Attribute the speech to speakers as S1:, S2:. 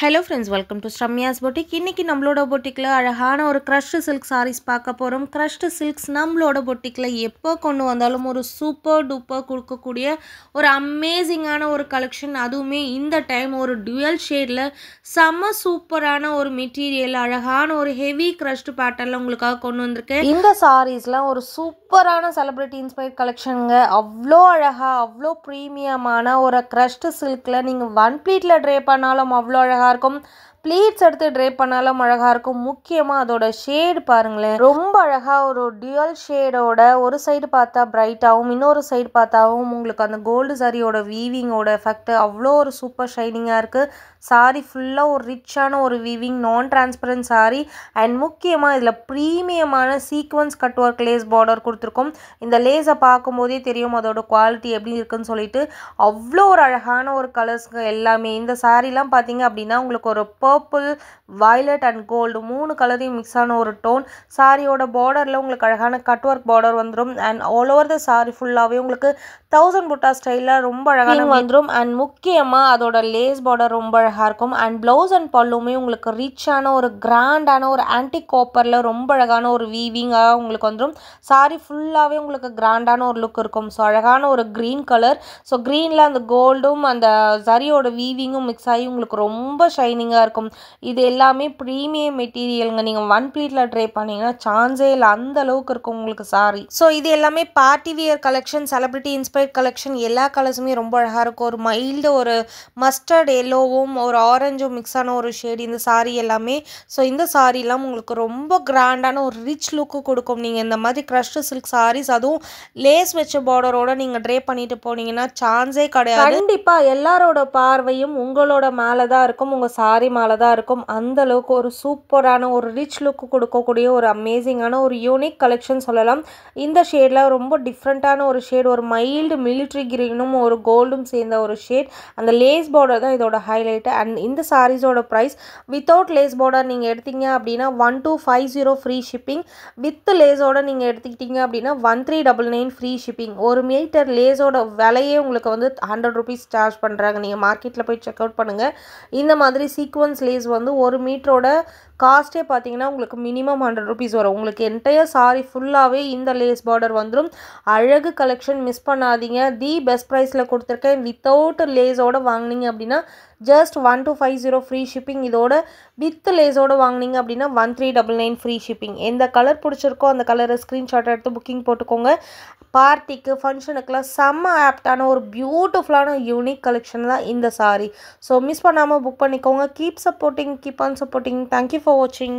S1: Hello friends, welcome to Sramya's boutique. இன்றைக்கி நம்மளோட பொட்டிக்கில் அழகான ஒரு க்ரஷ்டு சில்க் சாரீஸ் பார்க்க போகிறோம். க்ரஷ்டு சில்க்ஸ் நம்மளோட பொட்டிக்கில் எப்போ கொண்டு வந்தாலும் ஒரு சூப்பர் டூப்பர் கொடுக்கக்கூடிய ஒரு அமேசிங்கான ஒரு கலெக்ஷன். அதுவுமே இந்த டைம் ஒரு டுவல் ஷேடில் செம்ம சூப்பரான ஒரு மெட்டீரியல், அழகான ஒரு ஹெவி க்ரஷ்டு பேட்டர்னில் உங்களுக்காக கொண்டு வந்திருக்கேன். இந்த சாரீஸ்லாம் ஒரு சூப்பரான செலிப்ரிட்டி இன்ஸ்பைர்ட் கலெக்ஷனுங்க. அவ்வளோ அழகாக, அவ்வளோ ப்ரீமியமான ஒரு க்ரஷ்டு சில்கில் நீங்கள் ஒன் ப்ளீட்டில் ட்ரே பண்ணாலும் அவ்வளோ அழகாக இருக்கும். ப்ளீட்ஸ் எடுத்து ட்ரே பண்ணாலும் அழகாக இருக்கும். முக்கியமாக அதோட ஷேடு பாருங்களேன், ரொம்ப அழகாக ஒரு டியூவல் ஷேடோட ஒரு சைடு பார்த்தா பிரைட்டாகவும் இன்னொரு சைடு பார்த்தாவும் உங்களுக்கு அந்த கோல்டு சாரியோட வீவிங்கோட எஃபெக்ட் அவ்வளோ ஒரு சூப்பர் ஷைனிங்காக இருக்குது. சாரி ஃபுல்லாக ஒரு ரிச்சான ஒரு வீவிங், நான் டிரான்ஸ்பரண்ட் சாரி. அண்ட் முக்கியமாக இதில் ப்ரீமியமான sequence cut work lace border கொடுத்துருக்கோம். இந்த லேஸை பார்க்கும்போதே தெரியும் அதோட குவாலிட்டி எப்படி இருக்குன்னு சொல்லிட்டு. அவ்வளோ ஒரு அழகான ஒரு கலர்ஸ்ங்க எல்லாமே. இந்த சாரீலாம் பார்த்தீங்க அப்படின்னா உங்களுக்கு ஒரு பர்பிள், வயலட் அண்ட் கோல்டு 3 கலரையும் மிக்ஸ் ஆன ஒரு டோன். சாரியோட பார்டரில் உங்களுக்கு அழகான கட் ஒர்க் பார்டர் வந்துடும். And all over the sari ஃபுல்லாகவே உங்களுக்கு 1000 புட்டா ஸ்டைலில் ரொம்ப அழகான வந்துடும். அண்ட் முக்கியமாக அதோட லேஸ் பார்டர் ரொம்ப அழகாக இருக்கும். அண்ட் ப்ளவுஸ் அண்ட் பல்லுமே உங்களுக்கு ரிச்சான ஒரு கிராண்டான ஒரு ஆன்டிக் காப்பரில் ரொம்ப அழகான ஒரு வீவிங்காக உங்களுக்கு வந்துடும். சாரி ஃபுல்லாகவே உங்களுக்கு கிராண்டான ஒரு லுக் இருக்கும். ஸோ அழகான ஒரு க்ரீன் கலர். ஸோ க்ரீனில் அந்த கோல்டும் அந்த சரியோட வீவிங்கும் மிக்ஸ் ஆகி உங்களுக்கு ரொம்ப ஷைனிங்காக இருக்கும். இது எல்லாமே ப்ரீமியம் மெட்டீரியலுங்க. நீங்கள் ஒன் ப்ளீட்டில் ட்ரை பண்ணிங்கன்னா சான்ஸே இல்லை, அந்த அளவுக்கு இருக்கும் உங்களுக்கு சாரி. ஸோ இது எல்லாமே party wear collection, celebrity inspired collection. எல்லா கலர்ஸுமே ரொம்ப அழகாக இருக்கும். ஒரு மைல்டு ஒரு மஸ்டர்ட் எல்லோவும் ஒரு ஆரஞ்சும் மிக்ஸ் ஆன ஒரு ஷேட் இந்த சாரி எல்லாமே. ஸோ இந்த சாரீலாம் உங்களுக்கு ரொம்ப கிராண்டான ஒரு ரிச் லுக்கு கொடுக்கும். நீங்கள் இந்த மாதிரி க்ரஷ்டு சில்க் சாரீஸ் அதுவும் லேஸ் வச்ச பார்டரோட நீங்கள் ட்ரே பண்ணிட்டு போனீங்கன்னா சான்ஸே கிடையாது. கண்டிப்பாக எல்லாரோட பார்வையும் உங்களோட மேலே தான் இருக்கும், உங்கள் சாரி மேலே தான் இருக்கும். அந்த அளவுக்கு ஒரு சூப்பரான ஒரு ரிச் லுக்கு கொடுக்கக்கூடிய ஒரு அமேசிங்கான ஒரு யூனிக் கலெக்ஷன் சொல்லலாம். இந்த ஷேடில் ரொம்ப டிஃப்ரெண்ட்டான ஒரு ஷேட், ஒரு மைல்டு மிலிட்ரி கிரீனும் ஒரு கோல்டும் சேர்ந்த ஒரு ஷேட். அந்த லேஸ் பார்டர் தான் இதோட ஹைலைட்டு. அண்ட் இந்த சாரீஸோட ப்ரைஸ் வித்தவுட் லேஸ் பார்டர் நீங்கள் எடுத்தீங்க அப்படின்னா 1250 ஃப்ரீ ஷிப்பிங். வித் லேஸோட நீங்கள் எடுத்துக்கிட்டீங்க அப்படின்னா 1399 ஃப்ரீ ஷிப்பிங். ஒரு மீட்டர் லேஸோட விலையே உங்களுக்கு வந்து 100 ருபீஸ் சார்ஜ் பண்ணுறாங்க. நீங்கள் மார்க்கெட்டில் போய் செக் அவுட் பண்ணுங்கள். இந்த மாதிரி சீக்வன்ஸ் லேஸ் வந்து ஒரு மீட்டரோட காஸ்ட்டே பார்த்தீங்கன்னா உங்களுக்கு மினிமம் 100 ருபீஸ் வரும். உங்களுக்கு என்டையர் சாரி ஃபுல்லாகவே இந்த லேஸ் பார்டர் வந்துடும். அழகு கலெக்ஷன், மிஸ் பண்ணாதீங்க. தி பெஸ்ட் ப்ரைஸில் கொடுத்துருக்கேன். வித்தவுட் லேஸோடு வாங்கினீங்க அப்படின்னா ஜஸ்ட் 1250 ஃப்ரீ ஷிப்பிங். இதோட வித் லேஸோடு வாங்கினீங்க அப்படின்னா 1399 ஃப்ரீ ஷிப்பிங். எந்த கலர் பிடிச்சிருக்கோ அந்த கலரை ஸ்க்ரீன்ஷாட் எடுத்து புக்கிங் போட்டுக்கோங்க. பார்ட்டிக்கு ஃபங்க்ஷனுக்குலாம் செம்ம ஆப்டான ஒரு பியூட்டிஃபுல்லான யூனிக் கலெக்ஷன் தான் இந்த சாரி. ஸோ மிஸ் பண்ணாமல் புக் பண்ணிக்கோங்க. Keep supporting, keep on supporting. Thank you for வாட்சிங்.